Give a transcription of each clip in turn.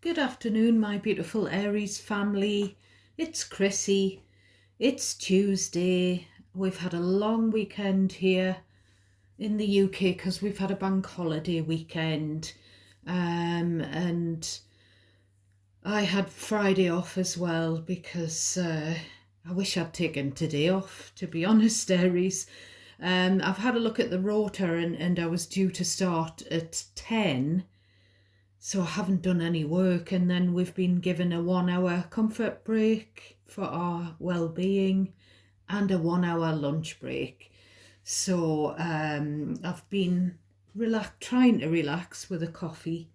Good afternoon, my beautiful Aries family. It's Chrissy. It's Tuesday. We've had a long weekend here in the UK because we've had a bank holiday weekend. And I had Friday off as well because I wish I'd taken today off, to be honest, Aries. I've had a look at the rota and I was due to start at 10. So I haven't done any work, and then we've been given a 1 hour comfort break for our well-being and a 1 hour lunch break. So I've been trying to relax with a coffee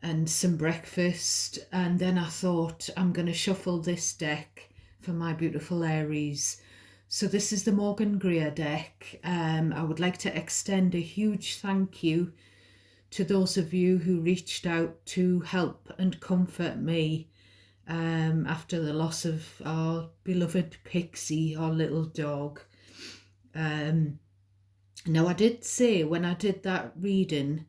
and some breakfast, and then I thought I'm going to shuffle this deck for my beautiful Aries. So this is the Morgan Greer deck. I would like to extend a huge thank you to those of you who reached out to help and comfort me after the loss of our beloved Pixie, our little dog. Now, I did say when I did that reading,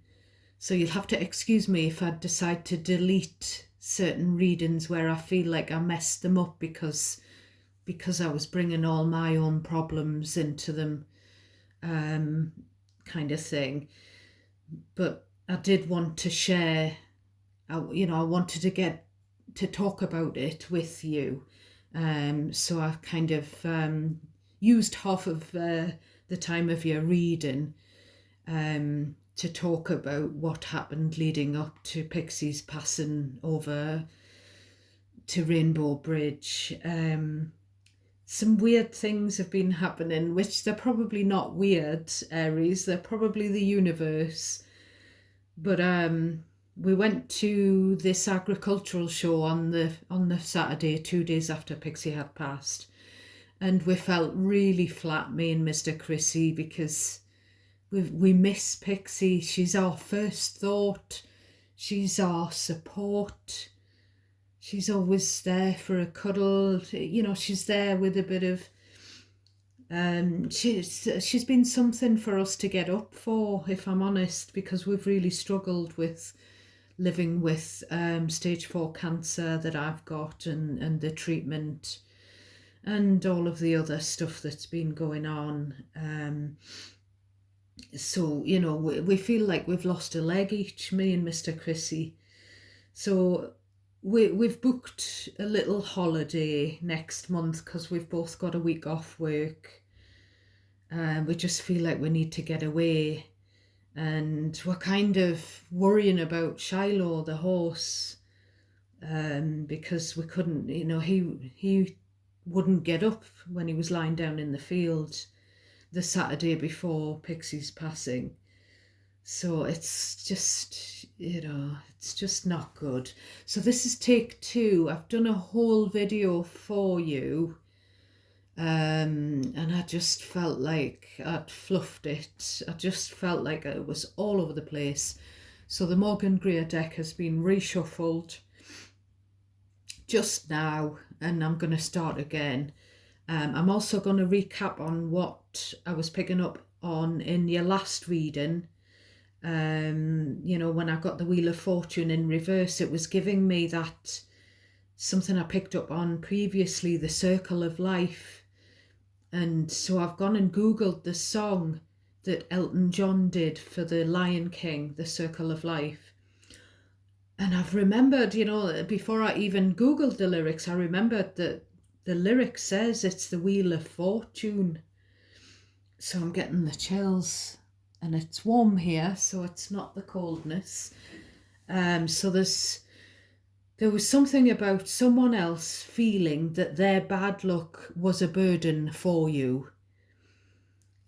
so you'll have to excuse me if I decide to delete certain readings where I feel like I messed them up because I was bringing all my own problems into them, kind of thing. But I did want to share, I wanted to get to talk about it with you. So I kind of used half of the time of your reading to talk about what happened leading up to Pixie's passing over to Rainbow Bridge. Some weird things have been happening, which they're probably not weird, Aries, they're probably the universe. But we went to this agricultural show on the Saturday, 2 days after Pixie had passed, and we felt really flat, me and Mr. Chrissy, because we miss Pixie. She's our first thought. She's our support. She's always there for a cuddle. She's there with a bit of she's been something for us to get up for, if I'm honest, because we've really struggled with living with stage 4 cancer that I've got, and the treatment and all of the other stuff that's been going on. So we feel like we've lost a leg each, me and Mr. Chrissy. So we've booked a little holiday next month because we've both got a week off work. We just feel like we need to get away, and we're kind of worrying about Shiloh, the horse, because we couldn't, he wouldn't get up when he was lying down in the field the Saturday before Pixie's passing. So it's just not good. So this is take 2. I've done a whole video for you. And I just felt like I'd fluffed it. I just felt like it was all over the place. So the Morgan Greer deck has been reshuffled just now, and I'm going to start again. I'm also going to recap on what I was picking up on in your last reading. When I got the Wheel of Fortune in reverse, it was giving me that something I picked up on previously, the Circle of Life. And so I've gone and Googled the song that Elton John did for the Lion King, The Circle of Life. And I've remembered, before I even Googled the lyrics, I remembered that the lyric says it's the Wheel of Fortune. So I'm getting the chills, and it's warm here, so it's not the coldness. So there was something about someone else feeling that their bad luck was a burden for you.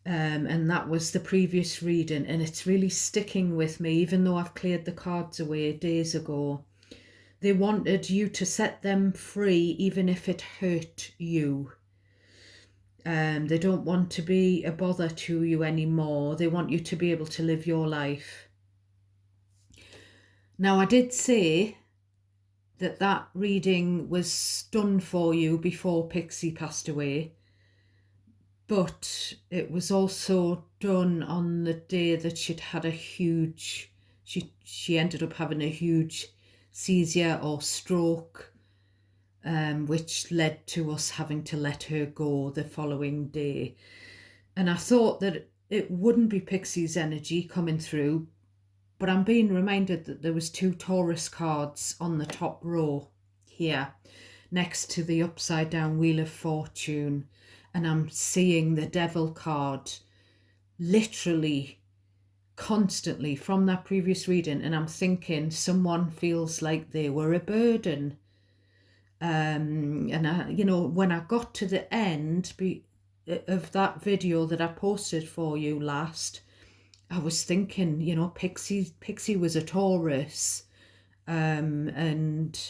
And that was the previous reading, and it's really sticking with me, even though I've cleared the cards away days ago. They wanted you to set them free, even if it hurt you. They don't want to be a bother to you anymore. They want you to be able to live your life. Now, I did say that reading was done for you before Pixie passed away, but it was also done on the day that she ended up having a huge seizure or stroke, which led to us having to let her go the following day. And I thought that it wouldn't be Pixie's energy coming through, but I'm being reminded that there was 2 Taurus cards on the top row here next to the upside down Wheel of Fortune, and I'm seeing the Devil card literally constantly from that previous reading, and I'm thinking someone feels like they were a burden. And I, when I got to the end of that video that I posted for you last, I was thinking, Pixie was a Taurus, and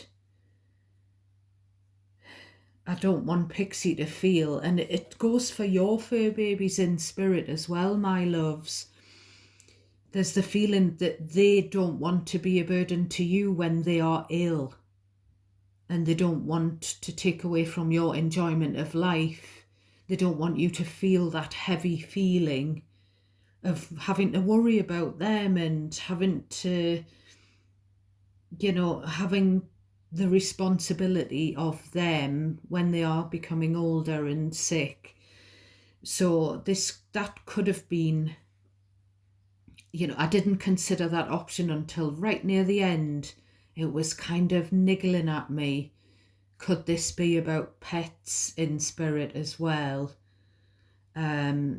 I don't want Pixie to feel, and it goes for your fur babies in spirit as well, my loves. There's the feeling that they don't want to be a burden to you when they are ill, and they don't want to take away from your enjoyment of life. They don't want you to feel that heavy feeling of having to worry about them and having to, having the responsibility of them when they are becoming older and sick. So that could have been, I didn't consider that option until right near the end. It was kind of niggling at me. Could this be about pets in spirit as well?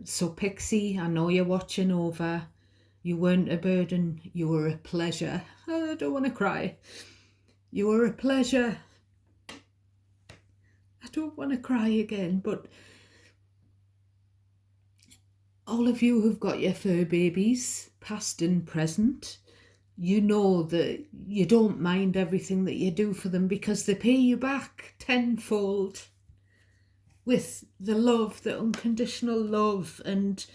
So Pixie, I know you're watching over. You weren't a burden, you were a pleasure. I don't want to cry. You were a pleasure. I don't want to cry again, but all of you who've got your fur babies, past and present, you know that you don't mind everything that you do for them because they pay you back tenfold with the love, the unconditional love, and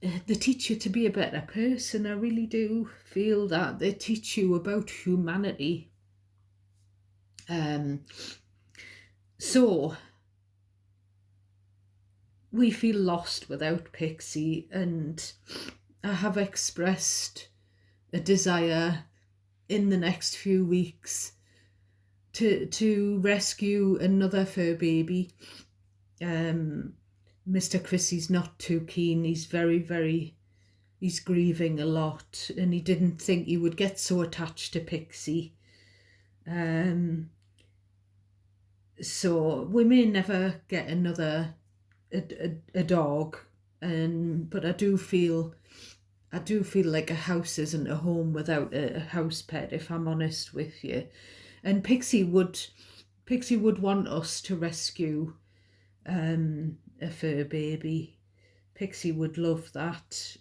they teach you to be a better person. I really do feel that. They teach you about humanity. So we feel lost without Pixie, and I have expressed a desire in the next few weeks to rescue another fur baby. Mr. Chrissy's not too keen. He's he's grieving a lot, and he didn't think he would get so attached to Pixie. So we may never get another a dog, but I do feel like a house isn't a home without a house pet, if I'm honest with you. And Pixie would want us to rescue a fur baby. Pixie would love that.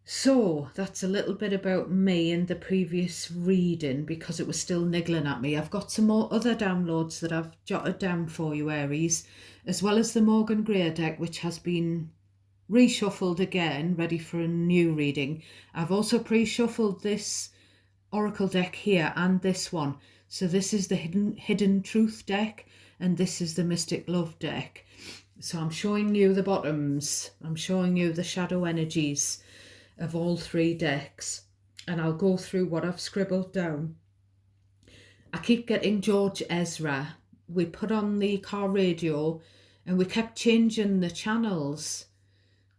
So that's a little bit about me and the previous reading, because it was still niggling at me. I've got some more other downloads that I've jotted down for you, Aries, as well as the Morgan Greer deck, which has been reshuffled again, ready for a new reading. I've also pre-shuffled this Oracle deck here and this one. So this is the Hidden Truth deck, and this is the Mystic Love deck. So I'm showing you the bottoms. I'm showing you the shadow energies of all 3 decks, and I'll go through what I've scribbled down. I keep getting George Ezra. We put on the car radio and we kept changing the channels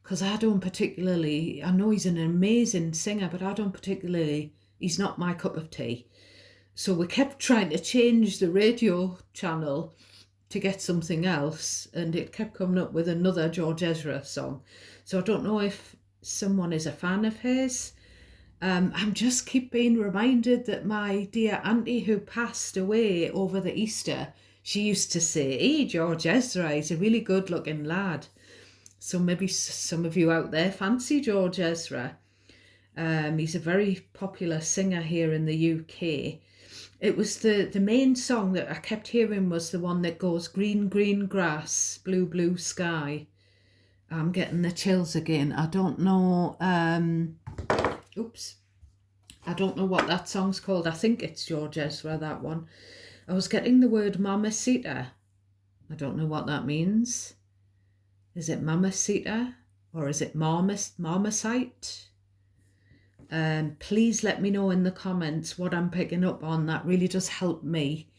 because I know he's an amazing singer, but I don't particularly, he's not my cup of tea. So we kept trying to change the radio channel to get something else, and it kept coming up with another George Ezra song. So I don't know if someone is a fan of his. I'm just keep being reminded that my dear auntie who passed away over the Easter, she used to say, "Hey, George Ezra, he's a really good looking lad." So maybe some of you out there fancy George Ezra. He's a very popular singer here in the UK. It was the main song that I kept hearing was the one that goes green, green grass, blue, blue sky. I'm getting the chills again. I don't know. Oops. I don't know what that song's called. I think it's George Ezra, that one. I was getting the word mamacita. I don't know what that means. Is it mamacita or is it marmosite? Please let me know in the comments what I'm picking up on. That really does help me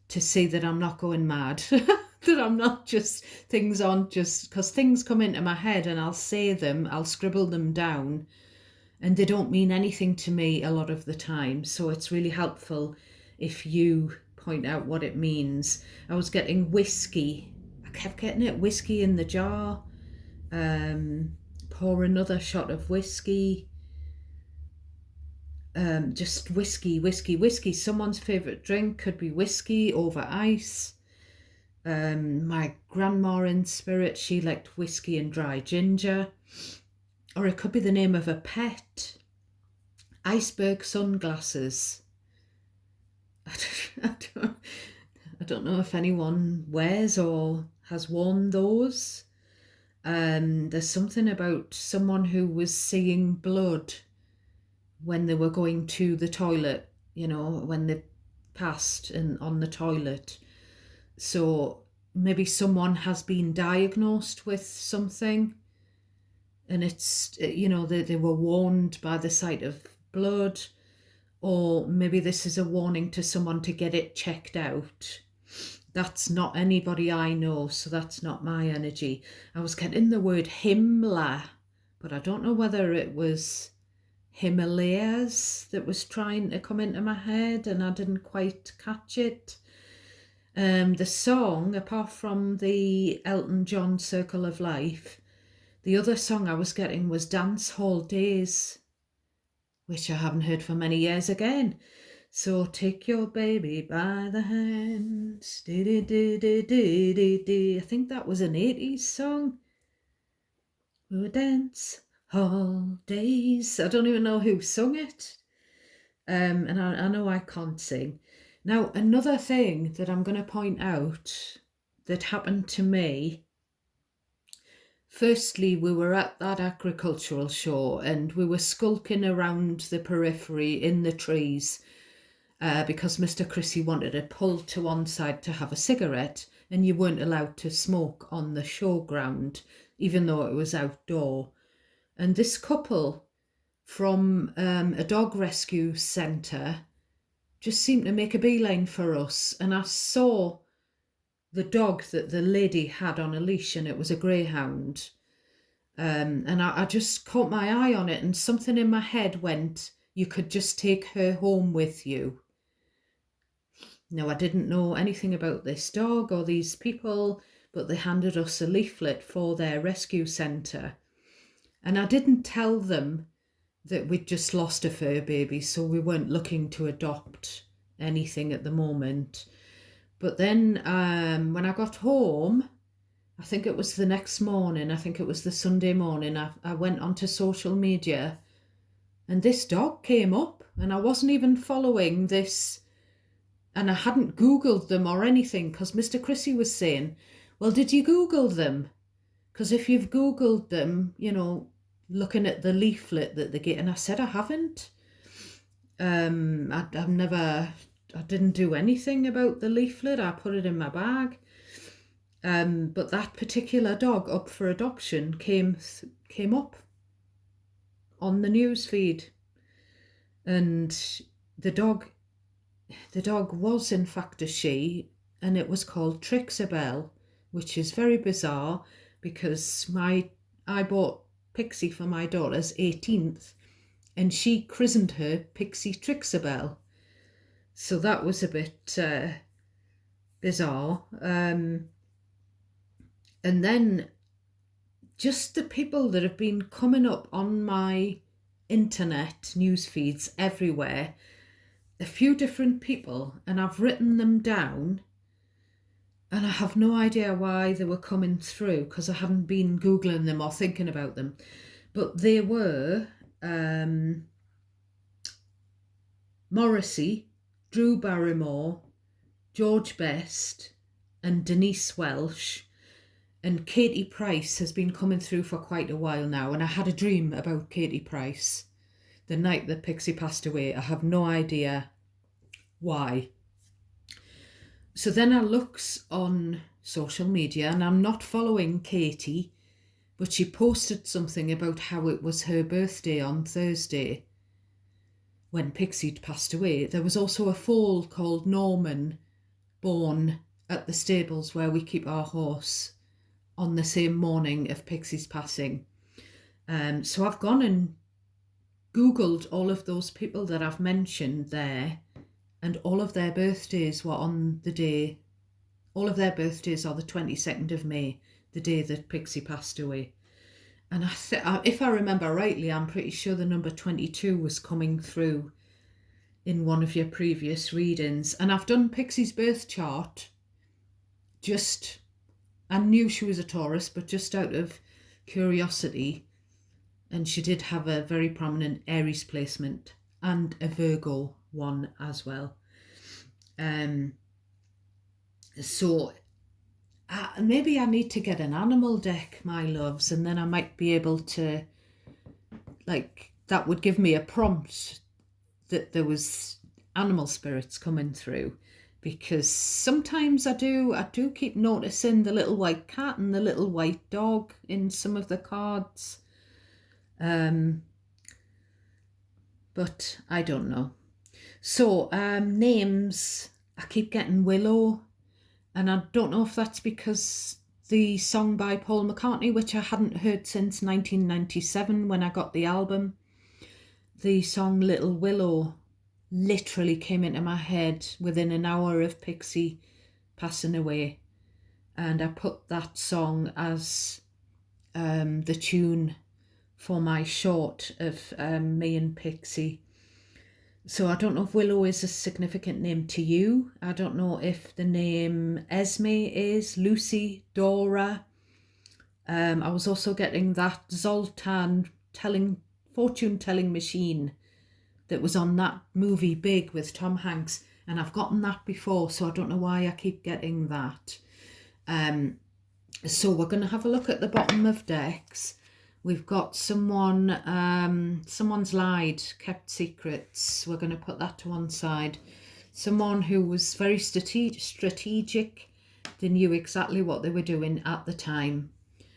to see that I'm not going mad, that I'm not just, things aren't just, because things come into my head and I'll say them, I'll scribble them down, and they don't mean anything to me a lot of the time. So it's really helpful if you point out what it means. I was getting whiskey. I kept getting it, whiskey in the jar. Pour another shot of whiskey. Just whiskey, whiskey, whiskey. Someone's favourite drink could be whiskey over ice. My grandma in spirit, she liked whiskey and dry ginger. Or it could be the name of a pet. Iceberg sunglasses. I don't know if anyone wears or has worn those. There's something about someone who was seeing blood when they were going to the toilet, when they passed on the toilet. So maybe someone has been diagnosed with something, and it's, they were warned by the sight of blood, or maybe this is a warning to someone to get it checked out. That's not anybody I know, so that's not my energy. I was getting the word Himmler, but I don't know whether it was Himalayas that was trying to come into my head and I didn't quite catch it. The song, apart from the Elton John Circle of Life, the other song I was getting was Dance Hall Days, which I haven't heard for many years again. So take your baby by the hand. I think that was an 80s song. Oh, dance hall days. I don't even know who sung it. And I know I can't sing. Now, another thing that I'm going to point out that happened to me. Firstly, we were at that agricultural show and we were skulking around the periphery in the trees because Mr. Chrissy wanted to pull to one side to have a cigarette, and you weren't allowed to smoke on the showground, even though it was outdoor. And this couple from a dog rescue centre just seemed to make a beeline for us, and I saw the dog that the lady had on a leash, and it was a greyhound. And I just caught my eye on it, and something in my head went, you could just take her home with you. Now, I didn't know anything about this dog or these people, but they handed us a leaflet for their rescue centre. And I didn't tell them that we'd just lost a fur baby, so we weren't looking to adopt anything at the moment. But then when I got home, I think it was the next morning, I think it was the Sunday morning, I went onto social media and this dog came up, and I wasn't even following this, and I hadn't Googled them or anything, because Mr. Chrissy was saying, well, did you Google them? Because if you've Googled them, looking at the leaflet that they get, and I said I haven't. I didn't do anything about the leaflet. I put it in my bag. But that particular dog up for adoption came up on the news feed, and the dog was in fact a she, and it was called Trixabel, which is very bizarre because I bought Pixie for my daughter's 18th, and she christened her Pixie Trixabel. So that was a bit bizarre. And then just the people that have been coming up on my internet news feeds everywhere, a few different people, and I've written them down, and I have no idea why they were coming through because I haven't been Googling them or thinking about them. But they were Morrissey, Drew Barrymore, George Best, and Denise Welsh. And Katie Price has been coming through for quite a while now, and I had a dream about Katie Price the night that Pixie passed away. I have no idea why. So then I looks on social media, and I'm not following Katie, but she posted something about how it was her birthday on Thursday. when Pixie'd passed away, there was also a foal called Norman born at the stables where we keep our horse on the same morning of Pixie's passing. So I've gone and Googled all of those people that I've mentioned there, and all of their birthdays were on the day. All of their birthdays are the 22nd of May, the day that Pixie passed away. And if I remember rightly, I'm pretty sure the number 22 was coming through in one of your previous readings. And I've done Pixie's birth chart. I knew she was a Taurus, but just out of curiosity. And she did have a very prominent Aries placement and a Virgo one as well. So maybe I need to get an animal deck, my loves, and then I might be able to, that would give me a prompt that there was animal spirits coming through, because sometimes I do keep noticing the little white cat and the little white dog in some of the cards. But I don't know. So names, I keep getting Willow, and I don't know if that's because the song by Paul McCartney, which I hadn't heard since 1997 when I got the album, the song Little Willow literally came into my head within an hour of Pixie passing away, and I put that song as the tune for my short of me and Pixie. So I don't know if Willow is a significant name to you. I don't know if the name Esme is, Lucy, Dora. I was also getting that Zoltan fortune telling machine that was on that movie Big with Tom Hanks, and I've gotten that before, so I don't know why I keep getting that. So we're going to have a look at the bottom of decks. We've got someone's lied, kept secrets. We're going to put that to one side. Someone who was very strategic. They knew exactly what they were doing at the time.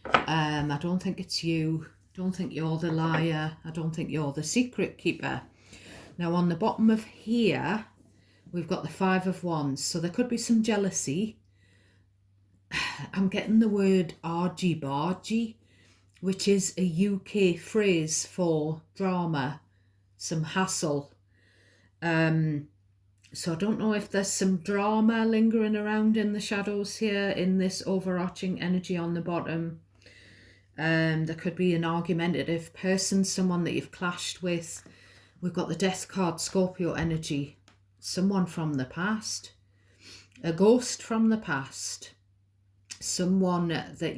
I don't think it's you. I don't think you're the liar. I don't think you're the secret keeper. Now on the bottom of here, we've got the Five of Wands. So there could be some jealousy. I'm getting the word argy-bargy, which is a UK phrase for drama, some hassle. So I don't know if there's some drama lingering around in the shadows here in this overarching energy on the bottom. There could be an argumentative person, someone that you've clashed with. We've got the Death card, Scorpio energy, someone from the past, a ghost from the past, someone that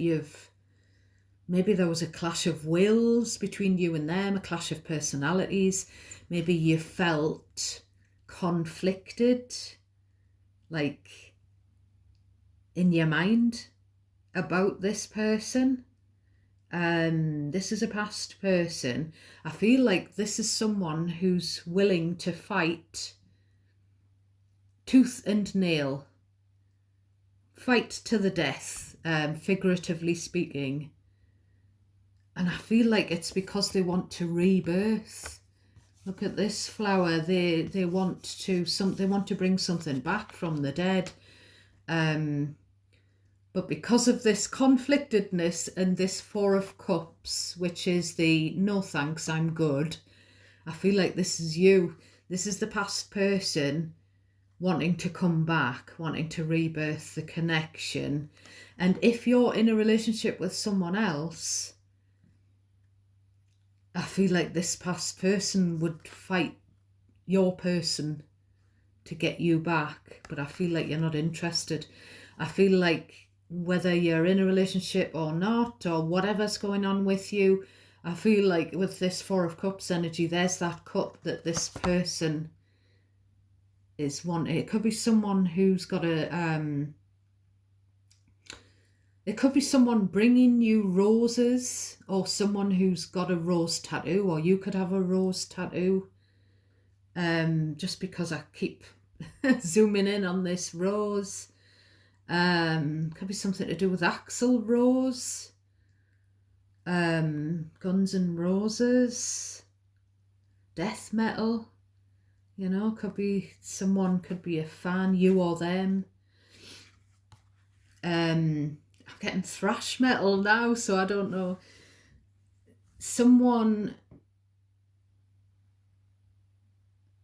maybe there was a clash of wills between you and them, a clash of personalities. Maybe you felt conflicted, like in your mind about this person. This is a past person. I feel like this is someone who's willing to fight tooth and nail, fight to the death, figuratively speaking. And I feel like it's because they want to rebirth. Look at this flower. They want to bring something back from the dead. But because of this conflictedness and this Four of Cups, which is the no thanks, I'm good, I feel like this is you. This is the past person wanting to come back, wanting to rebirth the connection. And if you're in a relationship with someone else, I feel like this past person would fight your person to get you back, but I feel like you're not interested. I feel like whether you're in a relationship or not, or whatever's going on with you, I feel like with this Four of Cups energy, there's that cup that this person is wanting. It could be someone who's got it could be someone bringing you roses, or someone who's got a rose tattoo, or you could have a rose tattoo. Just because I keep zooming in on this rose. Could be something to do with Axl Rose, Guns N' Roses, death metal. You know, someone could be a fan, you or them. I'm getting thrash metal now, so I don't know. Someone,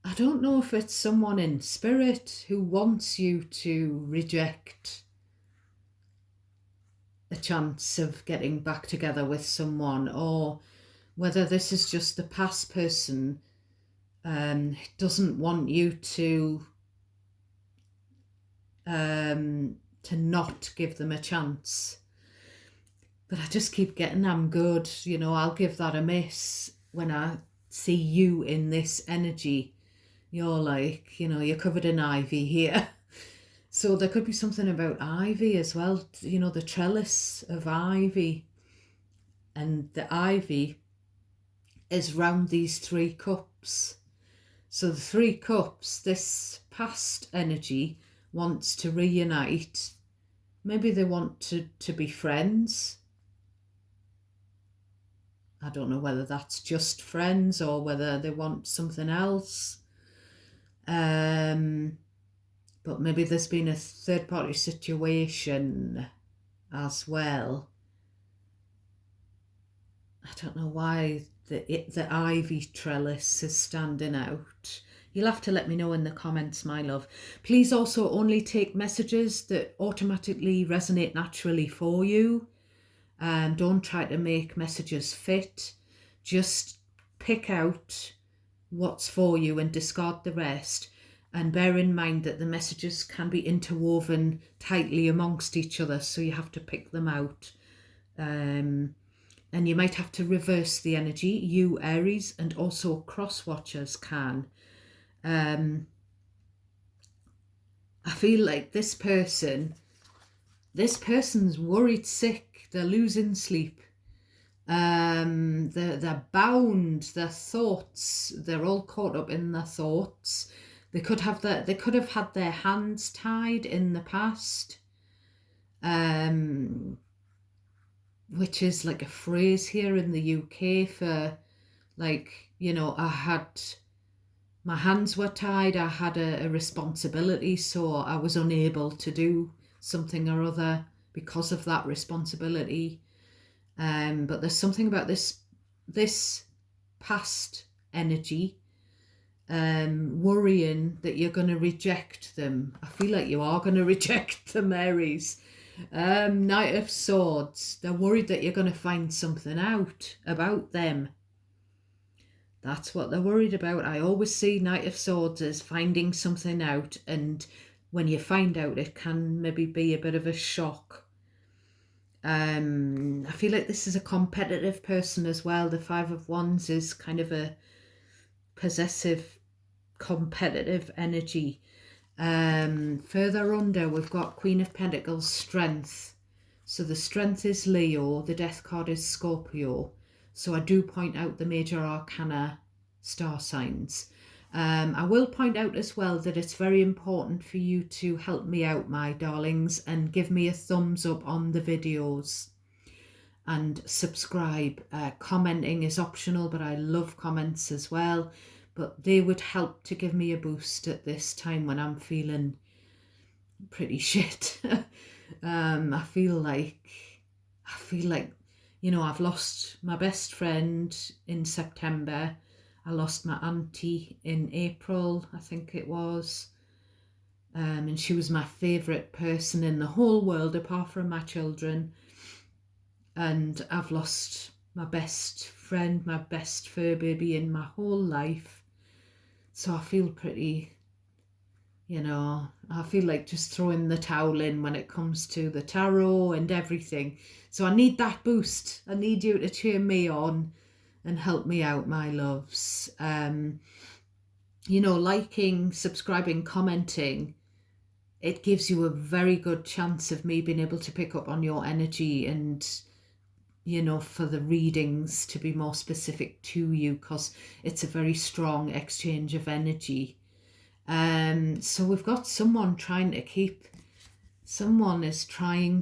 I don't know if it's someone in spirit who wants you to reject a chance of getting back together with someone, or whether this is just the past person doesn't want you to not give them a chance. But I just keep getting, I'm good, you know, I'll give that a miss when I see you in this energy. You're like, you know, you're covered in ivy here. So there could be something about ivy as well, you know, the trellis of ivy. And the ivy is round these 3 cups. So the 3 cups, this past energy wants to reunite. Maybe they want to be friends. I don't know whether that's just friends or whether they want something else. But maybe there's been a third party situation as well. I don't know why the ivy trellis is standing out. You'll have to let me know in the comments, my love. Please also only take messages that automatically resonate naturally for you. Don't try to make messages fit. Just pick out what's for you and discard the rest. And bear in mind that the messages can be interwoven tightly amongst each other, so you have to pick them out. And you might have to reverse the energy, you Aries, and also cross watchers can. I feel like this person's worried sick, they're losing sleep. They're bound, their thoughts, they're all caught up in their thoughts. They could have had their hands tied in the past. Which is like a phrase here in the UK for, like, you know, my hands were tied, I had a responsibility, so I was unable to do something or other because of that responsibility. But there's something about this past energy worrying that you're going to reject them. I feel like you are going to reject them, Aries. Knight of Swords, they're worried that you're going to find something out about them. That's what they're worried about. I always see Knight of Swords as finding something out, and when you find out, it can maybe be a bit of a shock. I feel like this is a competitive person as well. The Five of Wands is kind of a possessive, competitive energy. Further under, we've got Queen of Pentacles, Strength. So the Strength is Leo, the Death card is Scorpio. So I do point out the major arcana star signs. I will point out as well that it's very important for you to help me out, my darlings, and give me a thumbs up on the videos and subscribe. Commenting is optional, but I love comments as well. But they would help to give me a boost at this time when I'm feeling pretty shit. I feel like, you know, I've lost my best friend in September. I lost my auntie in April, I think it was. And she was my favourite person in the whole world apart from my children. And I've lost my best friend, my best fur baby in my whole life. So I feel pretty, you know, I feel like just throwing the towel in when it comes to the tarot and everything. So I need that boost. I need you to cheer me on and help me out, my loves. You know, liking, subscribing, commenting, it gives you a very good chance of me being able to pick up on your energy and, you know, for the readings to be more specific to you, because it's a very strong exchange of energy. So we've got someone is trying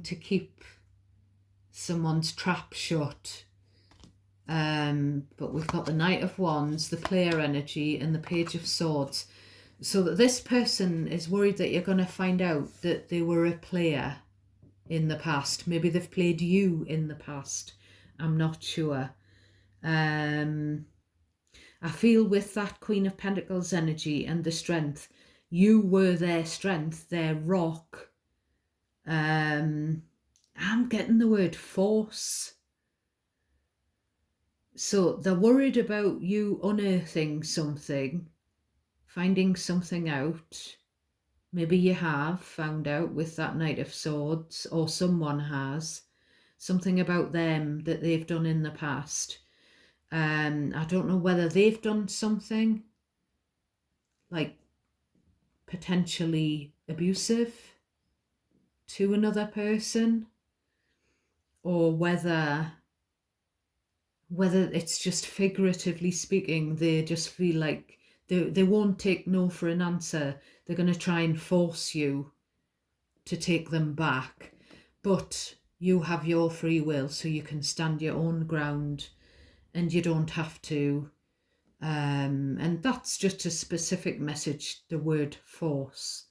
to keep someone's trap shut. But we've got the Knight of Wands, the player energy, and the Page of Swords. So that this person is worried that you're going to find out that they were a player in the past. Maybe they've played you in the past. I'm not sure. Um, I feel with that Queen of Pentacles energy and the strength, you were their strength, their rock. I'm getting the word force. So they're worried about you unearthing something, finding something out. Maybe you have found out with that Knight of Swords, or someone has, something about them that they've done in the past. I don't know whether they've done something like potentially abusive to another person, or whether it's just figuratively speaking, they just feel like they won't take no for an answer. They're going to try and force you to take them back. But you have your free will, so you can stand your own ground and you don't have to. And that's just a specific message, the word force.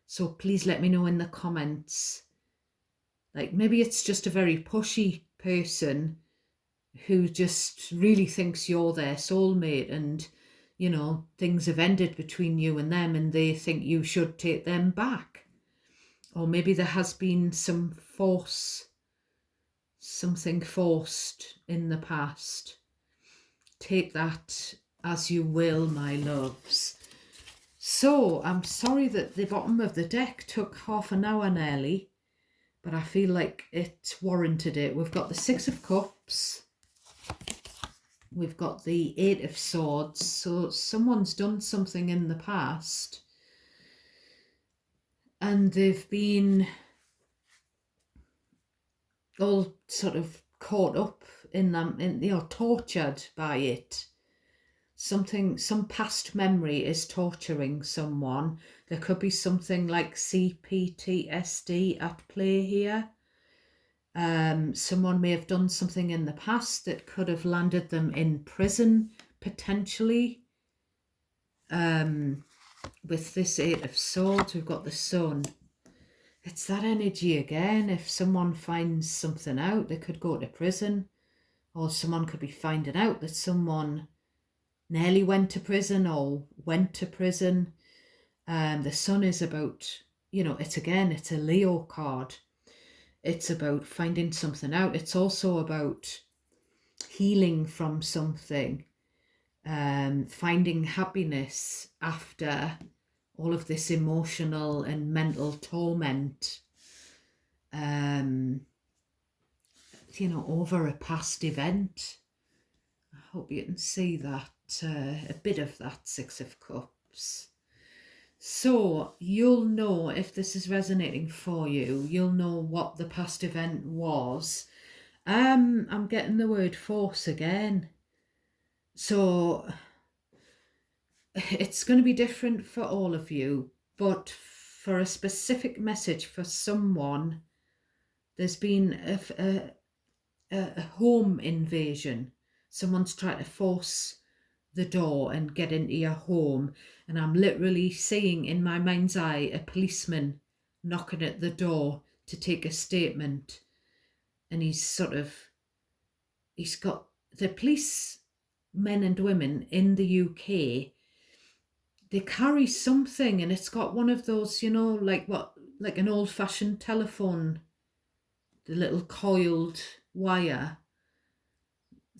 So please let me know in the comments. Like maybe it's just a very pushy person who just really thinks you're their soulmate, and you know things have ended between you and them and they think you should take them back. Or maybe there has been something forced in the past. Take that as you will, my loves. So I'm sorry that the bottom of the deck took half an hour nearly, but I feel like it warranted it. We've got the Six of Cups. We've got the Eight of Swords. So someone's done something in the past and they've been all sort of caught up in them, tortured by it. Some past memory is torturing someone. There could be something like CPTSD at play here. Someone may have done something in the past that could have landed them in prison, potentially. With this Eight of Swords, we've got the Sun. It's that energy again. If someone finds something out, they could go to prison, or someone could be finding out that someone nearly went to prison or went to prison. The Sun is about, it's a Leo card. It's about finding something out. It's also about healing from something, finding happiness after all of this emotional and mental torment, over a past event. I hope you can see that, a bit of that Six of Cups. So you'll know if this is resonating for you. You'll know what the past event was. I'm getting the word force again. So it's going to be different for all of you, but for a specific message for someone, there's been a home invasion. Someone's trying to force the door and get into your home, and I'm literally seeing in my mind's eye a policeman knocking at the door to take a statement, and he's got the police men and women in the UK. They carry something, and it's got one of those, like an old-fashioned telephone, the little coiled wire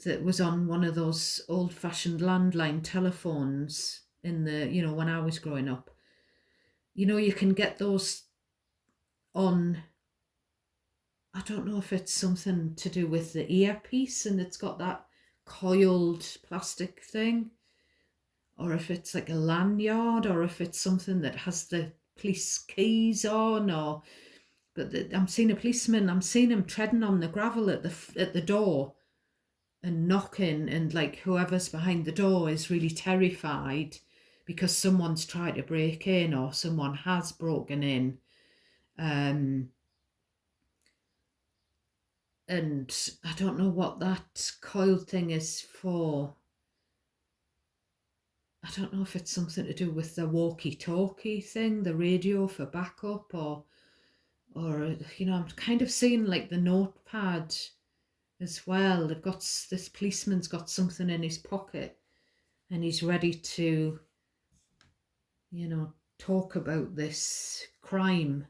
that was on one of those old-fashioned landline telephones in the, when I was growing up. You can get those on, I don't know if it's something to do with the earpiece and it's got that coiled plastic thing, or if it's like a lanyard, or if it's something that has the police keys on, but I'm seeing a policeman, I'm seeing him treading on the gravel at the door and knocking, and like whoever's behind the door is really terrified because someone's tried to break in or someone has broken in. And I don't know what that coiled thing is for. I don't know if it's something to do with the walkie-talkie thing, the radio for backup, or I'm kind of seeing like the notepad as well. They've got this policeman's got something in his pocket, and he's ready to, talk about this crime.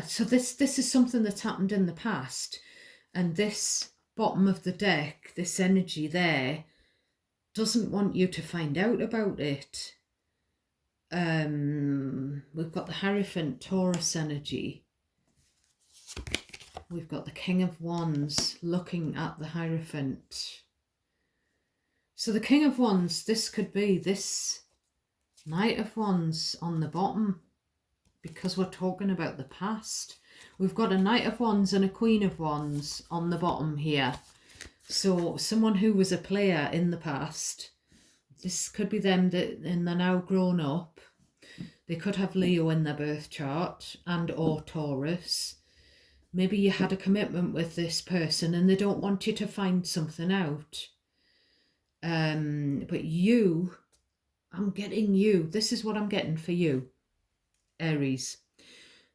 So this is something that's happened in the past, and this bottom of the deck, this energy there, doesn't want you to find out about it. We've got the Hierophant Taurus energy. We've got the King of Wands looking at the Hierophant. So the King of Wands, this could be this Knight of Wands on the bottom, because we're talking about the past. We've got a Knight of Wands and a Queen of Wands on the bottom here. So someone who was a player in the past, this could be them and they're now grown up. They could have Leo in their birth chart and or Taurus. Maybe you had a commitment with this person and they don't want you to find something out. But you, I'm getting you. This is what I'm getting for you, Aries.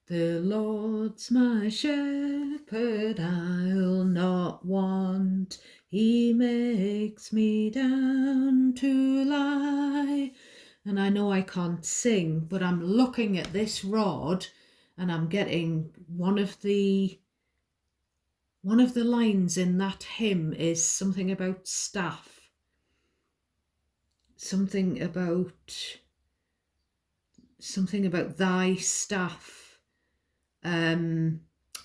The Lord's my shepherd, I'll not want. He makes me down to lie. And I know I can't sing, but I'm looking at this rod and I'm getting one of the lines in that hymn is something about staff. Something about thy staff.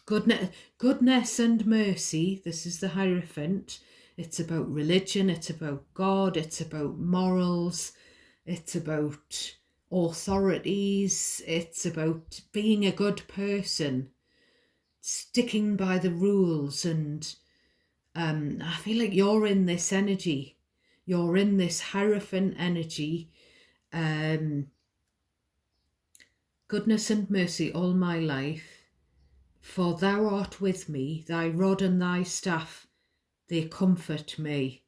Goodness and mercy. This is the Hierophant. It's about religion, it's about God, it's about morals, it's about authorities, it's about being a good person, sticking by the rules. And I feel like you're in this energy. You're in this Hierophant energy. Goodness and mercy all my life, for thou art with me, thy rod and thy staff, they comfort me.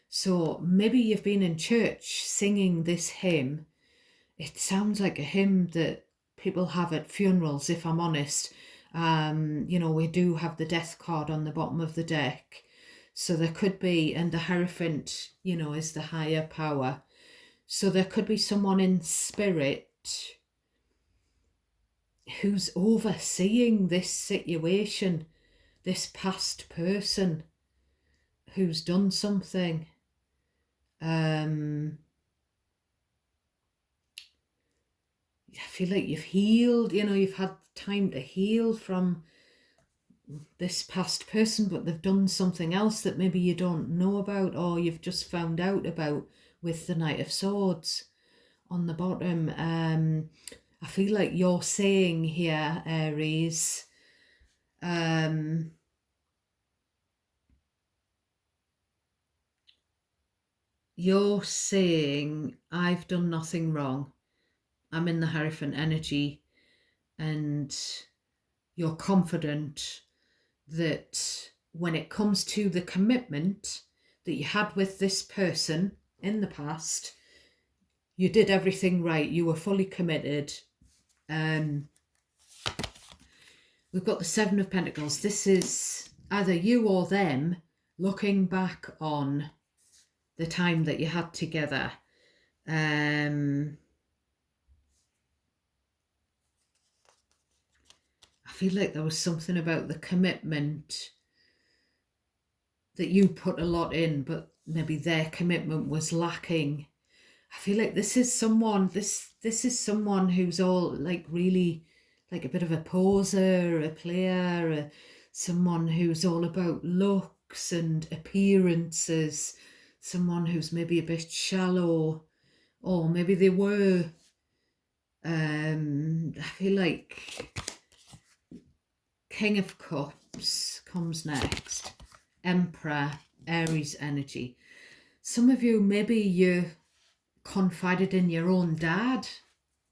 So maybe you've been in church singing this hymn. It sounds like a hymn that people have at funerals, if I'm honest. We do have the death card on the bottom of the deck. So there could be, and the Hierophant, is the higher power. So there could be someone in spirit who's overseeing this situation, this past person who's done something. I feel like you've healed, you've had time to heal from this past person, but they've done something else that maybe you don't know about, or you've just found out about with the Knight of Swords on the bottom. I feel like you're saying here, Aries, you're saying, I've done nothing wrong. I'm in the Hierophant energy, and you're confident that when it comes to the commitment that you had with this person in the past, you did everything right. You were fully committed. We've got the Seven of Pentacles. This is either you or them looking back on the time that you had together. I feel like there was something about the commitment that you put a lot in, but maybe their commitment was lacking. I feel like this is someone who's all like really like a bit of a poser, a player, someone who's all about looks and appearances, someone who's maybe a bit shallow, or maybe they were. I feel like King of Cups comes next. Emperor, Aries energy. some of you, maybe you confided in your own dad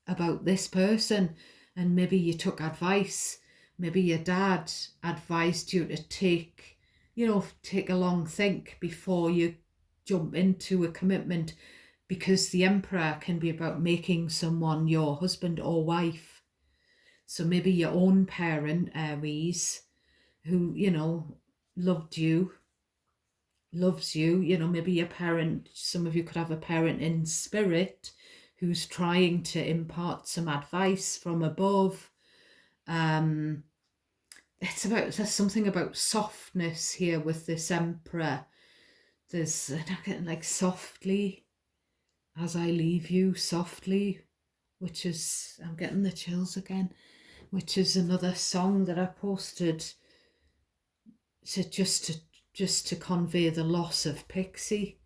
about this person, and maybe you took advice. Maybe your dad advised you to take a long think before you jump into a commitment, because the Emperor can be about making someone your husband or wife. So maybe your own parent, Aries, who, loved you, loves you, maybe your parent, some of you could have a parent in spirit who's trying to impart some advice from above. There's something about softness here with this Emperor. There's, I'm getting like softly as I leave you, softly, which is, I'm getting the chills again, which is another song that I posted just to convey the loss of Pixie.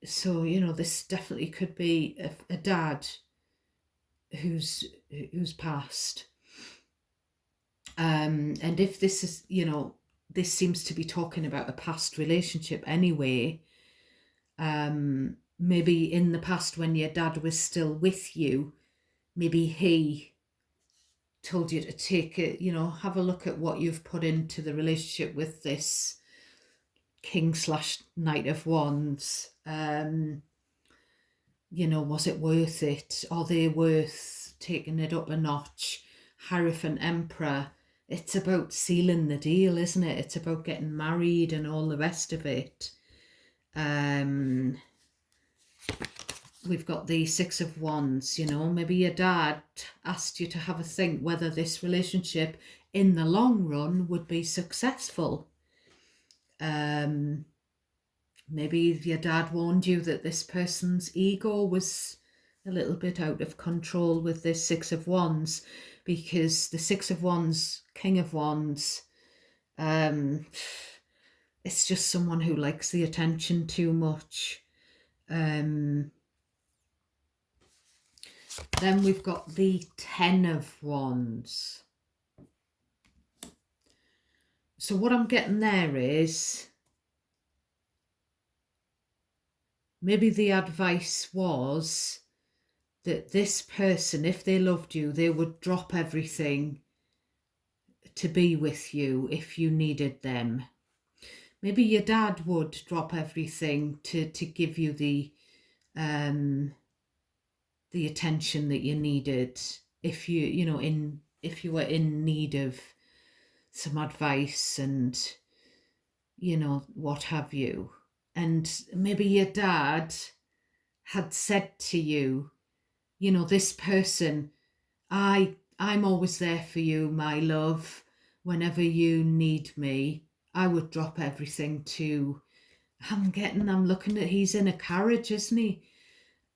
So, this definitely could be a dad who's passed. And if this is, this seems to be talking about a past relationship anyway, maybe in the past when your dad was still with you, maybe he told you to take it, have a look at what you've put into the relationship with this King/Knight of Wands. Was it worth it? Are they worth taking it up a notch? Hierophant Emperor, it's about sealing the deal, isn't it? It's about getting married and all the rest of it. We've got the Six of Wands, maybe your dad asked you to have a think whether this relationship in the long run would be successful. Maybe your dad warned you that this person's ego was a little bit out of control with this Six of Wands, because the Six of Wands, King of Wands, it's just someone who likes the attention too much. Then we've got the Ten of Wands. So what I'm getting there is, maybe the advice was that this person, if they loved you, they would drop everything to be with you if you needed them. Maybe your dad would drop everything to give you the attention that you needed if if you were in need of some advice and what have you. And maybe your dad had said to you, this person, I'm always there for you, my love. Whenever you need me, I would drop everything to. I'm looking at, he's in a carriage, isn't he?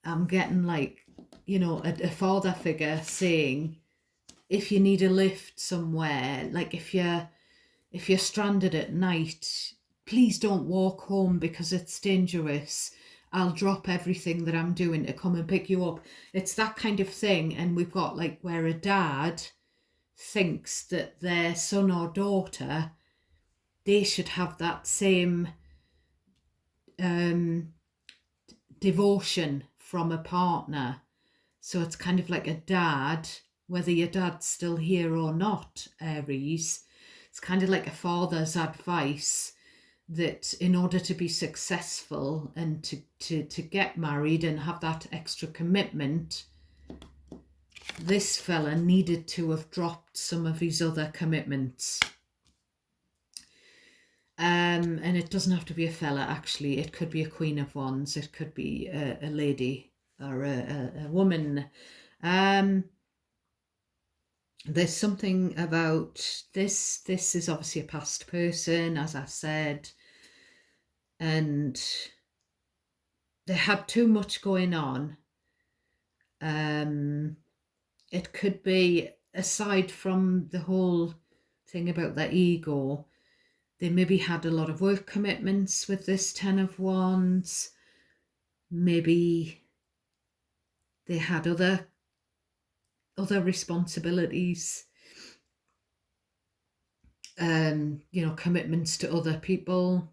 I'm getting like, a father figure saying, if you need a lift somewhere, like if you're stranded at night, please don't walk home because it's dangerous. I'll drop everything that I'm doing to come and pick you up. It's that kind of thing. And we've got like where a dad thinks that their son or daughter, they should have that same devotion from a partner. So it's kind of like a dad, whether your dad's still here or not, Aries, it's kind of like a father's advice that in order to be successful and to get married and have that extra commitment, this fella needed to have dropped some of his other commitments. And it doesn't have to be a fella, actually. It could be a Queen of Wands. It could be a lady or a woman. There's something about this. This is obviously a past person, as I said. And they had too much going on. It could be, aside from the whole thing about their ego, they maybe had a lot of work commitments with this Ten of Wands. Maybe they had other responsibilities, commitments to other people.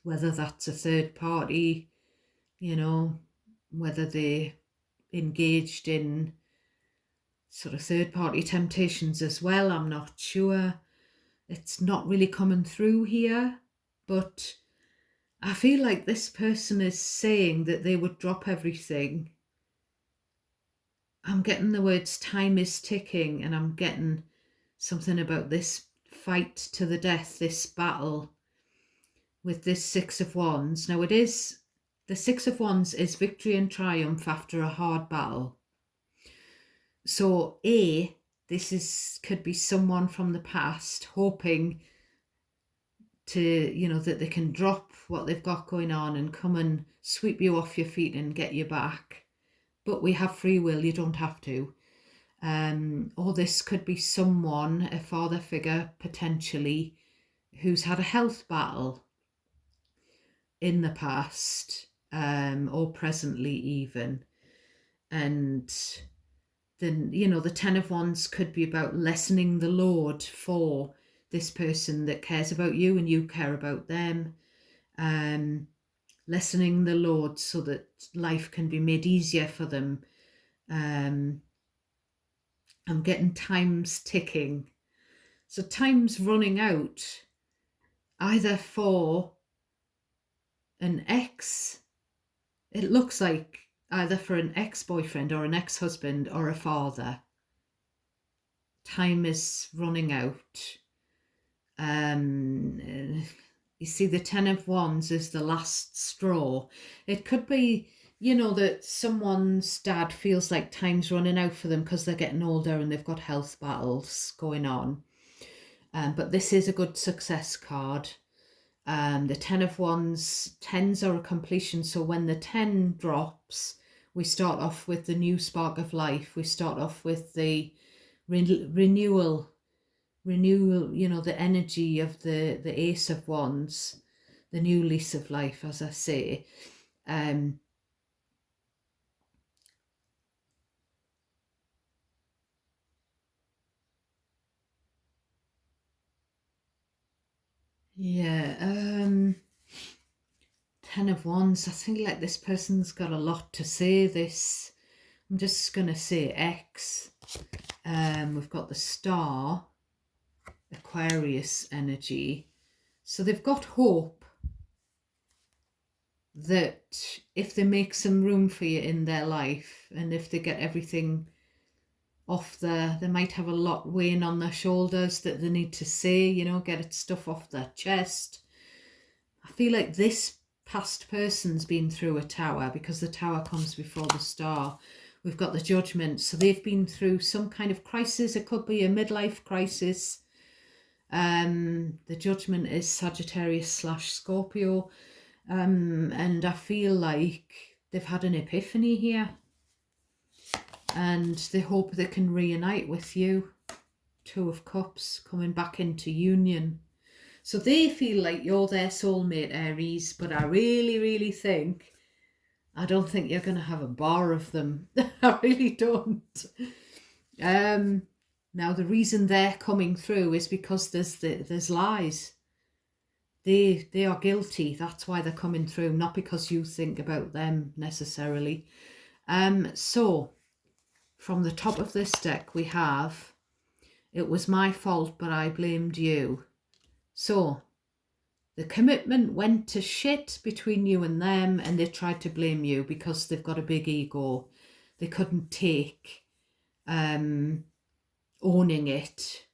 whether that's a third party, whether they engaged in sort of third party temptations as well. I'm not sure. It's not really coming through here, but I feel like this person is saying that they would drop everything. I'm getting the words time is ticking, and I'm getting something about this fight to the death, this battle with this Six of Wands. Now the Six of Wands is victory and triumph after a hard battle. So this could be someone from the past hoping to, that they can drop what they've got going on and come and sweep you off your feet and get you back. But we have free will, you don't have to. Or this could be someone, a father figure potentially, who's had a health battle in the past, or presently even. And then, the Ten of Wands could be about lessening the load for this person that cares about you and you care about them. Lessening the load so that life can be made easier for them. I'm getting times ticking. So time's running out, either for an ex, it looks like either for an ex-boyfriend or an ex-husband or a father. Time is running out. You see, the Ten of Wands is the last straw. It could be, that someone's dad feels like time's running out for them because they're getting older and they've got health battles going on. But this is a good success card. The Ten of Wands, tens are a completion. So when the 10 drops, we start off with the new spark of life. We start off with the renewal, the energy of the Ace of Wands, the new lease of life, as I say. Ten of Wands, I think like this person's got a lot to say. I'm just going to say X. We've got the Star, Aquarius energy. So they've got hope that if they make some room for you in their life and if they get everything off they might have a lot weighing on their shoulders that they need to say, get stuff off their chest. I feel like this past person's been through a tower because the tower comes before the Star. We've got the Judgment. So they've been through some kind of crisis. It could be a midlife crisis. The Judgment is Sagittarius/Scorpio. And I feel like they've had an epiphany here. And they hope they can reunite with you. Two of Cups, coming back into union. So they feel like you're their soulmate, Aries, but I really, really think, I don't think you're going to have a bar of them. I really don't. Now, the reason they're coming through is because there's lies. They are guilty. That's why they're coming through, not because you think about them necessarily. So, from the top of this deck, we have, it was my fault, but I blamed you. So, the commitment went to shit between you and them, and they tried to blame you because they've got a big ego. They couldn't take owning it.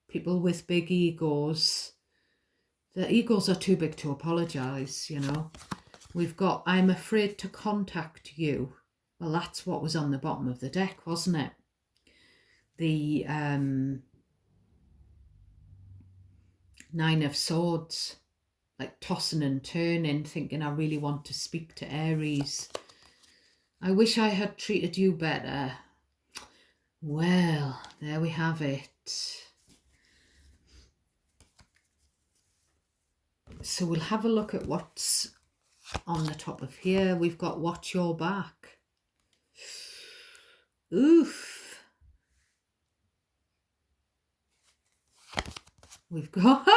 People with big egos, their egos are too big to apologise, We've got, I'm afraid to contact you. Well, that's what was on the bottom of the deck, wasn't it? The Nine of Swords, like tossing and turning, thinking I really want to speak to Aries. I wish I had treated you better. Well, there we have it. So we'll have a look at what's on the top of here. We've got watch your back. Oof. We've got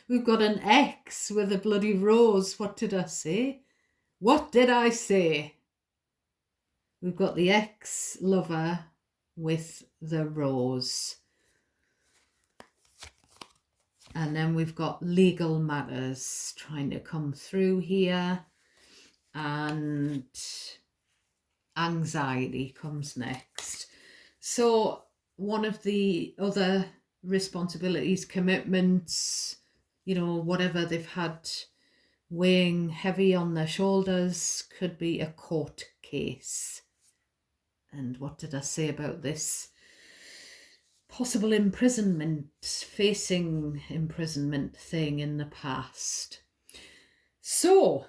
We've got an X with a bloody rose. What did I say? What did I say? We've got the ex-lover with the rose. And then we've got legal matters trying to come through here. And anxiety comes next. So one of the other responsibilities, commitments, whatever they've had weighing heavy on their shoulders, could be a court case. And what did I say about this? Possible imprisonment, facing imprisonment thing in the past. So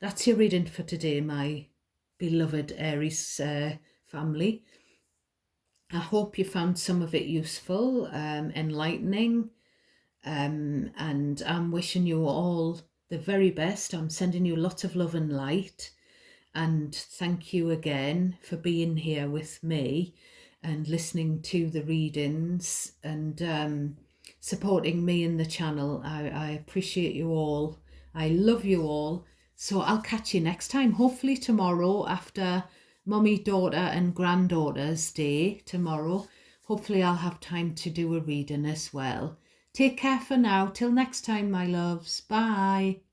that's your reading for today, my beloved Aries family. I hope you found some of it useful, enlightening, and I'm wishing you all the very best. I'm sending you lots of love and light, and thank you again for being here with me and listening to the readings and supporting me in the channel. I appreciate you all. I love you all. So I'll catch you next time, hopefully tomorrow after Mummy, Daughter and Granddaughter's Day tomorrow. Hopefully I'll have time to do a reading as well. Take care for now. Till next time, my loves. Bye.